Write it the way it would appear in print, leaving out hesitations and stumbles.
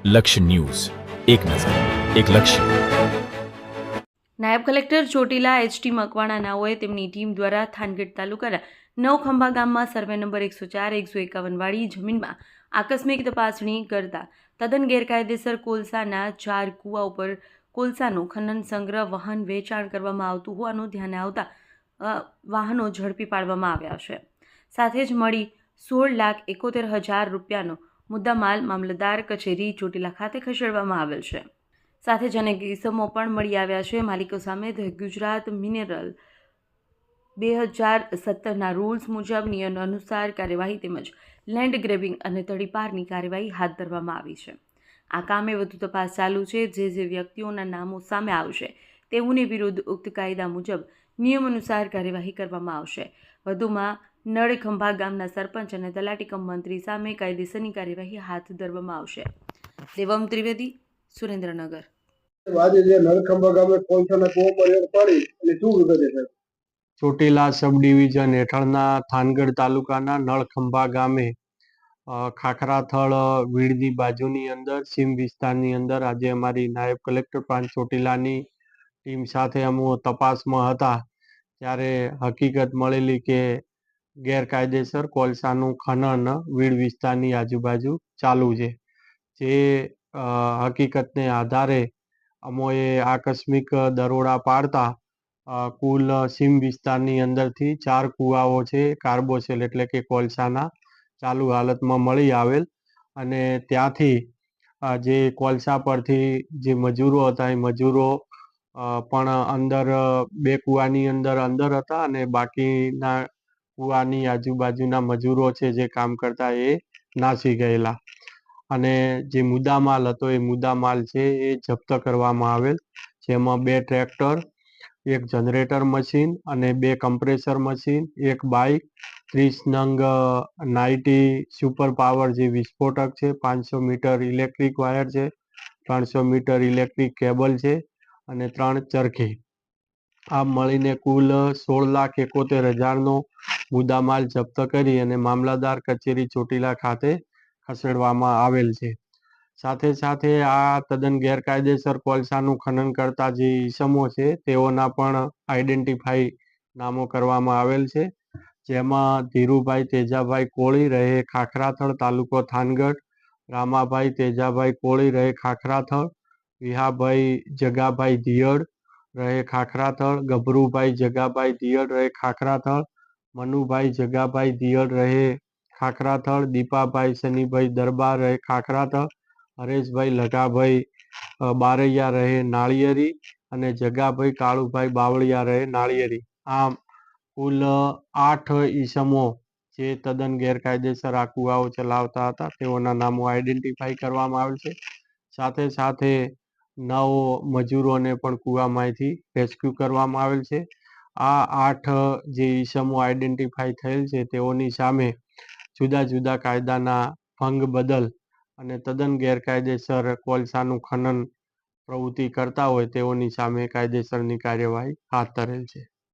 લક્ષ્ય ન્યૂઝ, એક નજર, એક લક્ષ્ય. નાયબ કલેક્ટર ચોટીલા એચ.ટી. મકવાણા નાઓએ તેમની ટીમ દ્વારા થાનગઢ તાલુકાના નવખંભા ગામમાં સર્વે નંબર 104-151 વાળી જમીનમાં આકસ્મિક તપાસણી કરતા તદ્દન ગેરકાયદેસર કોલસાના 4 કૂવા ઉપર કોલસાનું ખનન, સંગ્રહ, વહન, વેચાણ કરવામાં આવતું હોવાનું ધ્યાને આવતા વાહનો ઝડપી પાડવામાં આવ્યા છે. સાથે જ મળી 16,71,000 રૂપિયાનો મુદ્દામાલ મામલતદાર કચેરી ચોટીલા ખાતે ખસેડવામાં આવેલ છે. સાથે જ અનેક કિસ્સાઓ પણ મળી આવ્યા છે. માલિકો સામે ધ ગુજરાત મિનરલ 2017ના રૂલ્સ મુજબ નિયમ અનુસાર કાર્યવાહી તેમજ લેન્ડ ગ્રેબિંગ અને તડીપારની કાર્યવાહી હાથ ધરવામાં આવી છે. આ કામે વધુ તપાસ ચાલુ છે. જે વ્યક્તિઓના નામો સામે આવશે તેઓની વિરુદ્ધ ઉક્ત કાયદા મુજબ નિયમ અનુસાર કાર્યવાહી કરવામાં આવશે. વધુમાં નળખંભા ગામના સરપંચ અને તલાટી કમ મંત્રી સામે કાયદેસરની કાર્યવાહી હાથ ધરવામાં આવશે. દેવમ ત્રિવેદી, સુરેન્દ્રનગર. આજે જે નળખંભા ગામે કોલસાના કૂવા પર રેડ પાડી અને શું વિગતે છે? ચોટીલા સબ ડિવિઝન હેઠળના થાનગઢ તાલુકાના નળખંભા ગામે ખાખરાથળ વીડની બાજુની અંદર સીમ વિસ્તારની અંદર આજે અમારી નાયબ કલેક્ટર પ્રાંત ચોટીલાની ટીમ સાથે અમે તપાસમાં હતા ત્યારે હકીકત મળેલી કે ગેરકાયદેસર કોલસાનું ખનન વીડ વિસ્તારની આજુબાજુ ચાલુ છે. જે હકીકતને આધારે અમોએ આકસ્મિક દરોડા પાડતા કુલ સીમ વિસ્તારની અંદરથી 4 કૂવાઓ છે કાર્બોસેલ એટલે કે કોલસાના ચાલુ હાલતમાં મળી આવેલ અને ત્યાંથી જે કોલસા પરથી જે મજૂરો હતા એ મજૂરો પણ અંદર 2 કૂવાની અંદર હતા અને બાકીના કૂવાની આજુબાજુના મજૂરો છે જે કામ કરતા એ નાસી ગયેલા અને જે મુદ્દામાલ હતો એ મુદ્દામાલ છે એ જપ્ત કરવામાં આવેલ, જેમાં 2 ટ્રેક્ટર, 1 જનરેટર મશીન અને 2 કમ્પ્રેસર મશીન, 1 બાઇક, 30 નંગ 90 સુપર પાવર જે વિસ્ફોટક છે, 500 મીટર ઇલેક્ટ્રિક વાયર છે, 300 મીટર ઇલેક્ટ્રિક કેબલ છે અને 3 ચરખી. આ મળીને કુલ 16,71,000નો મુદ્દામાલ જપ્ત કરી અને મામલતદાર કચેરી ચોટીલા ખાતે ખસેડવામાં આવેલ છે. સાથે સાથે આ તદ્દન ગેરકાયદેસર કોલસાનું ખનન કરતા જે ઈસમો છે તેઓના પણ આઈડેન્ટિફાઈ નામો કરવામાં આવેલ છે, જેમાં ધીરુભાઈ તેજાભાઈ કોળી રહે ખાખરાથળ તાલુકો થાનગઢ, રામાભાઈ તેજાભાઈ કોળી રહે ખાખરાથળ, વિહાભાઈ જગાભાઈ દિયડ રહે ખાખરાથળ, ગભરુભાઈ જગાભાઈ દિયડ રહે ખાખરાથળ, મનુભાઈ જગાભાઈ દિયડ રહે ખાખરાથળ, દીપાભાઈ શનિભાઈ દરબાર રહે ખાખરાથળ, હરેશભાઈ લગાભાઈ બારૈયા રહે નાળિયેરી અને જગાભાઈ કાળુભાઈ બાવળિયા રહે નાળિયેરી. આમ કુલ 8 ઈસમો જે તદ્દન ગેરકાયદેસર આ કૂવાઓ ચલાવતા હતા તેઓના નામો આઈડેન્ટિફાઈ કરવામાં આવેલ છે. સાથે સાથે 9 મજૂરોને પણ કૂવામાંથી રેસ્ક્યુ કરવામાં આવેલ છે. આ 8 જે ઈસમો આઈડેન્ટિફાઈ થયેલ છે તેઓની સામે જુદા જુદા કાયદાના ભંગ બદલ અને તદ્દન ગેરકાયદેસર કોલસાનું ખનન પ્રવૃત્તિ કરતા હોય તેઓની સામે કાયદેસરની કાર્યવાહી હાથ ધરેલ છે.